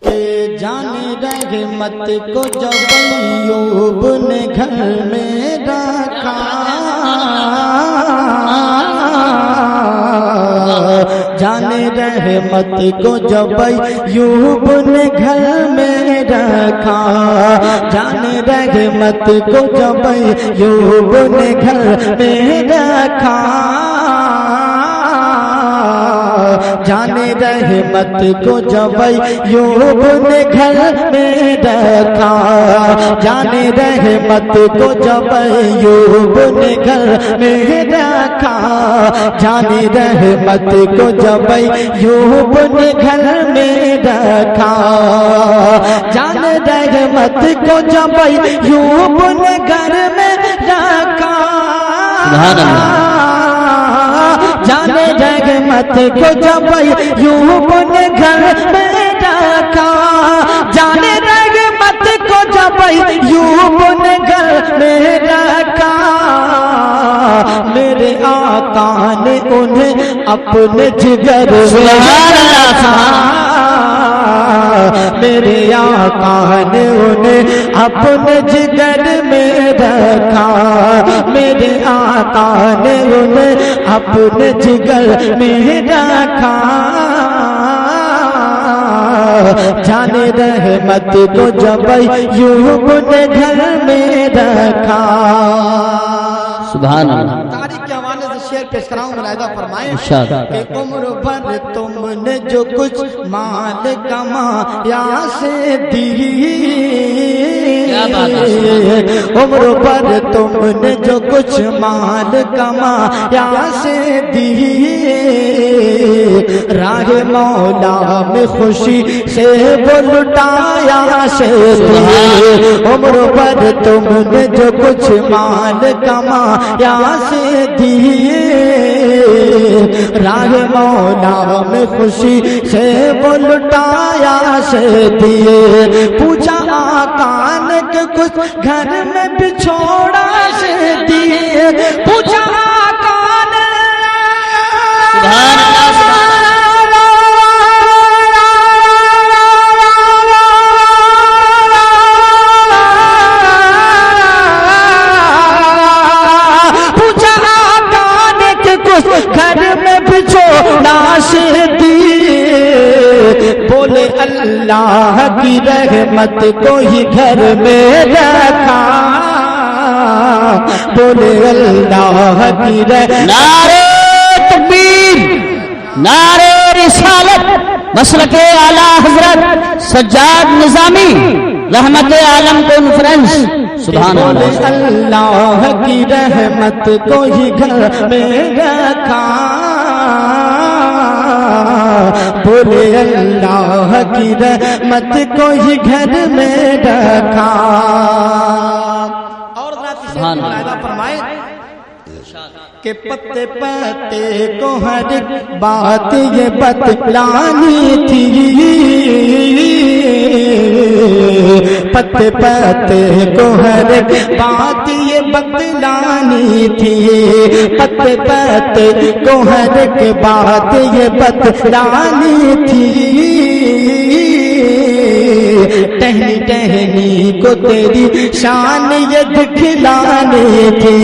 जाने रहमत को जब अय्यूब ने घर में रखा, जाने रहमत को जब अय्यूब ने घर में रखा, जाने रहमत को जब अय्यूब ने घर में रखा, जाने रहमत को जब अय्यूब ने घर में रखा, जाने रहमत को जब अय्यूब ने घर में रखा, जाने रहमत को जब अय्यूब ने घर में रखा, जाने रहमत को जब अय्यूब ने घर में रखा, जाने रहमत को जब अय्यूब ने घर में रखा, जाने रहमत को जब अय्यूब ने घर में रखा, मेरे आका ने उन्हें अपने जिगर में रखा, मेरे आका ने उन्हें अपने जिगर में रखा, मेरे आका ने उन्हें अपने जिगर में रखा, जाने रहमत को जब अय्यूब ने घर में रखा। सुभान अल्लाह। तारीख के हवाले से शेर पेश कराऊं, मुलाहिजा फरमाएं कि उम्र भर तुमने जो कुछ माल कमाया से दी, उम्र भर तुमने जो कुछ माल कमाया से दी, राह मौला में खुशी से वो लुटाया से दी, उम्र भर तुमने जो कुछ माल कमाया से दिए, राह मौला में खुशी से वो लुटाया से दिए, पूछा आका ने कि कुछ घर में बिछोड़ा से दिए, पूछा आका ने, घर में बिछोड़ा से दिए, बोले अल्लाह की रहमत को ही घर में रखा, बोले अल्लाह की रहमत। नारे तकबीर, नारे रिसालत, मसलके आला हजरत सज्जाद निजामी रहमत आलम कॉन्फ्रेंस। सुभान अल्लाह। अल्लाह की रहमत को ही घर में रखा, बोले अल्लाह की रहमत को ही घर में रखा। और फरमाए के पत्ते पत्ते को हर एक बात ये बतलानी थी, पत्ते पत्ते को हर एक बात ये बतलानी थी, पत्ते पत्ते को हर एक बात ये बतलानी थी, टहनी टहनी को तेरी शान ये दिखलानी थी,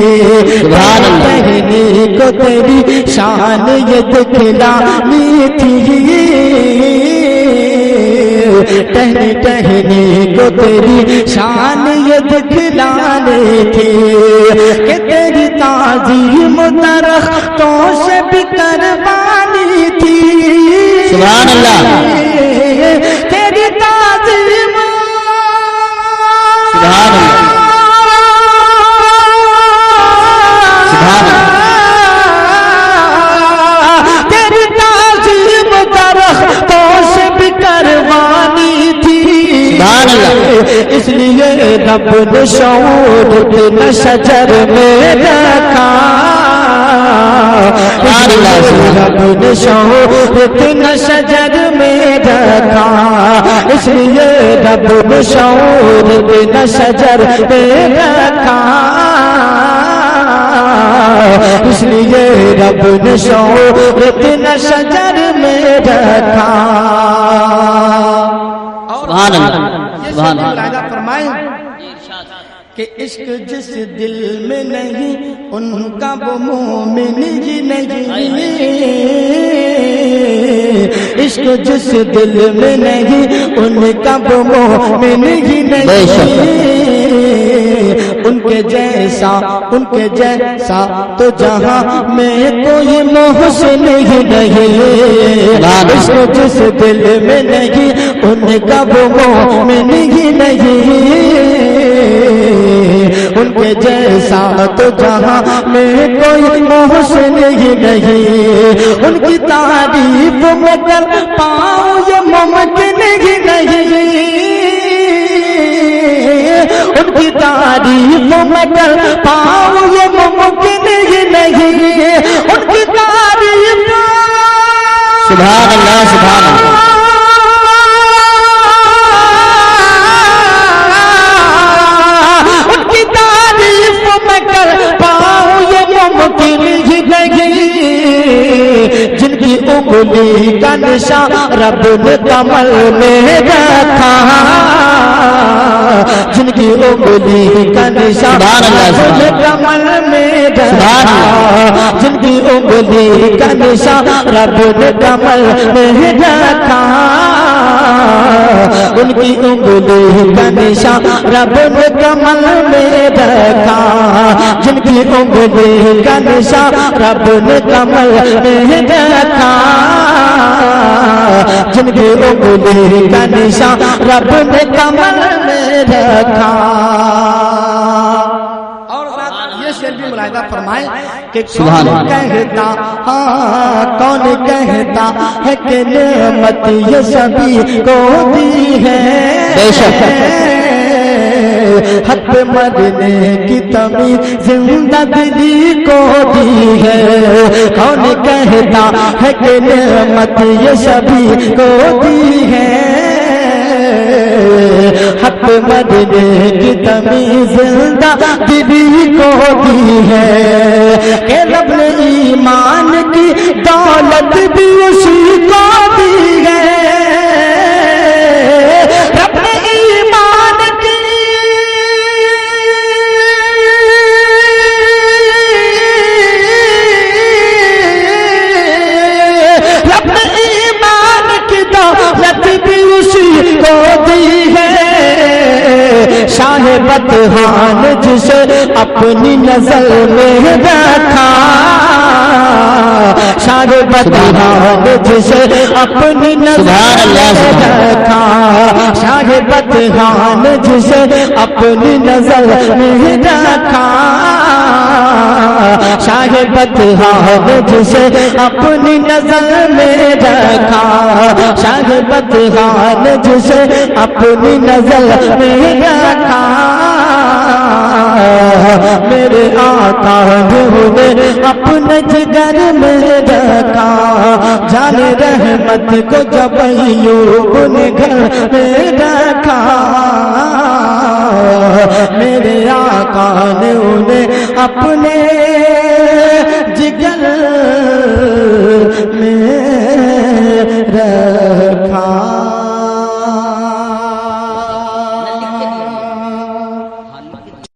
टहनी को तेरी शान ये दिखलानी थी, टहनी टहनी को तेरी शान ये दिखलानी थी, कि तेरी ताज़ीम दरख्तों से भी करवानी थी। सुभान अल्लाह। तेरी ताज़ीम, सुभान अल्लाह, सुभान अल्लाह, तेरी ताज़ीम दरख्तों से भी करवानी थी, सुभान अल्लाह। इसलिए रब ने शऊर न शजर में रखा, रब ने शऊर न शजर में रखा, इसलिए रब ने शऊर न शजर में रखा, इसलिए रब ने शऊर न शजर में रखा। सुभान अल्लाह, ये सुभान अल्लाह। मुलाहिजा फरमाएं कि इश्क जिस दिल में नहीं उनका वो मोमिन ही नहीं। इश्क जिस दिल में नहीं उनका वो मोमिन ही नहीं। उनके जैसा तो जहां में कोई मोहसिन ही नहीं। इश्क जिस दिल में नहीं उनका वो मोमिन ही नहीं। उनके जैसा तो जहां में कोई मोहसिन ही नहीं। उनकी तारीफ में कर पाऊं ये मुमकिन ही नहीं। उनकी तारीफ में कर पाऊं ये मुमकिन ही नहीं। उनकी तारीफ सुभान अल्लाह, सुभान अल्लाह। उनकी तारीफ में कर पाऊं ये मुमकिन ही नहीं। जिनकी उंगली का निशान रब ने कमल में रखा। जिनकी उंगली का निशान रब ने कमल में रखा। जिनकी उंगली का निशान रब ने कमल में रखा। उनकी उंगली का निशान रब ने कमल में रखा। जिनकी उंगली का निशान रब ने कमल में रखा। जिनकी उंगली का निशान रब ने कमल में रखा। और ये शेर भी मुलाहिजा फरमाए कि कौन कहता, हाँ कौन कहता है कि नेमत ये सभी को दी है। हक पे मरने की तमीज जिंदा दिली को दी है। कौन कहता है कि नेमत ये सभी को दी है। हक पे मरने की तमीज जिंदा दिली को दी है। के रब ने ईमान की दौलत भी उसी को दी है। रब ने ईमान की रब ने ईमान की दौलत भी उसी को दी है। शाह बतहान जिसे अपनी नजर में रखा। शाह बतहान जिसे अपनी नजर में रखा। शाह बतहान जिसे अपनी नजर में रखा। शाह बतहान जिसे अपनी नजर में रखा। शाह बतहान जिसे अपनी नजर में रखा। मेरे आका ने अपने जिगर में रखा। जान रहमत को जब यूब ने घर में रखा। मेरे आका ने उन्हें अपने जिगर